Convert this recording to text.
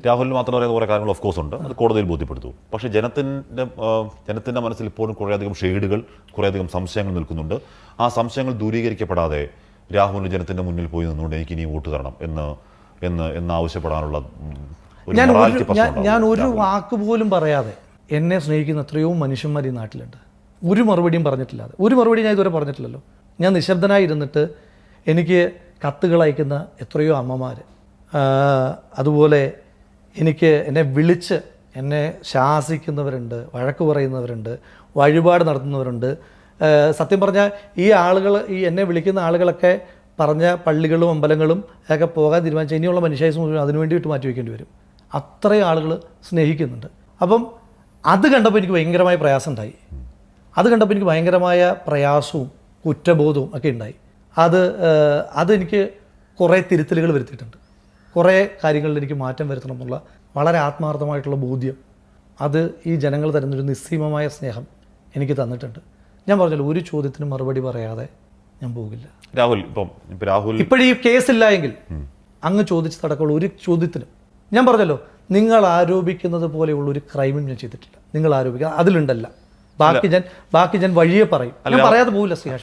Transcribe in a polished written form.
രാഹുലിന് മാത്രം പറയുന്ന കുറേ കാര്യങ്ങൾ ഓഫ് കോഴ്സ് ഉണ്ട്, അത് കോടതിയിൽ ബോധ്യപ്പെടുത്തു. പക്ഷേ ജനത്തിൻ്റെ മനസ്സിൽ ഇപ്പോഴും കുറേയധികം ഷെയ്ഡുകൾ, കുറേയധികം സംശയങ്ങൾ നിൽക്കുന്നുണ്ട്. ആ സംശയങ്ങൾ ദൂരീകരിക്കപ്പെടാതെ രാഹുലിന് ജനത്തിൻ്റെ മുന്നിൽ പോയി നിന്നുകൊണ്ട് എനിക്ക് ഇനി വോട്ട് തരണം എന്ന് ആവശ്യപ്പെടാനുള്ള ഞാൻ ഒരു വാക്ക് പോലും പറയാതെ എന്നെ സ്നേഹിക്കുന്ന എത്രയോ മനുഷ്യന്മാർ ഈ നാട്ടിലുണ്ട്. ഒരു മറുപടിയും പറഞ്ഞിട്ടില്ലാതെ, ഒരു മറുപടി ഞാൻ ഇതുവരെ പറഞ്ഞിട്ടില്ലല്ലോ. ഞാൻ നിശബ്ദനായി ഇരുന്നിട്ട് എനിക്ക് കത്തുകൾ അയക്കുന്ന എത്രയോ അമ്മമാർ, അതുപോലെ എന്നെ വിളിച്ച് എന്നെ ശാസിക്കുന്നവരുണ്ട്, വഴക്ക് പറയുന്നവരുണ്ട്, വഴിപാട് നടത്തുന്നവരുണ്ട്. സത്യം പറഞ്ഞാൽ ഈ എന്നെ വിളിക്കുന്ന ആളുകളൊക്കെ പറഞ്ഞ പള്ളികളും അമ്പലങ്ങളും ഒക്കെ പോകാൻ തീരുമാനിച്ച ഇനിയുള്ള മനുഷ്യായുസ് മുഴുവൻ അതിനു വേണ്ടിയിട്ട് മാറ്റി വയ്ക്കേണ്ടി വരും. അത്രയും ആളുകൾ സ്നേഹിക്കുന്നുണ്ട്. അപ്പം അത് കണ്ടപ്പോൾ എനിക്ക് ഭയങ്കരമായ പ്രയാസം ഉണ്ടായി. അത് കണ്ടപ്പോൾ എനിക്ക് ഭയങ്കരമായ പ്രയാസവും കുറ്റബോധവും ഒക്കെ ഉണ്ടായി. അതെനിക്ക് കുറേ തിരുത്തലുകൾ വരുത്തിയിട്ടുണ്ട്. കുറേ കാര്യങ്ങളിൽ എനിക്ക് മാറ്റം വരുത്തണം എന്നുള്ള വളരെ ആത്മാർത്ഥമായിട്ടുള്ള ബോധ്യം അത് ഈ ജനങ്ങൾ തരുന്നൊരു നിസ്സീമമായ സ്നേഹം എനിക്ക് തന്നിട്ടുണ്ട്. ഞാൻ പറഞ്ഞല്ലോ, ഒരു ചോദ്യത്തിന് മറുപടി പറയാതെ ഞാൻ പോകില്ല. രാഹുൽ ഇപ്പോഴീ കേസില്ല എങ്കിൽ അങ്ങ് ചോദിച്ചതടക്കമുള്ള ഒരു ചോദ്യത്തിനും ഞാൻ പറഞ്ഞല്ലോ, നിങ്ങൾ ആരോപിക്കുന്നത് പോലെയുള്ള ഒരു ക്രൈമും ഞാൻ ചെയ്തിട്ടില്ല. നിങ്ങൾ ആരോപിക്കുക അതിലുണ്ടല്ല. ബാക്കി ഞാൻ വഴിയെ പറയും. ഞാൻ പറയാതെ പോകില്ല.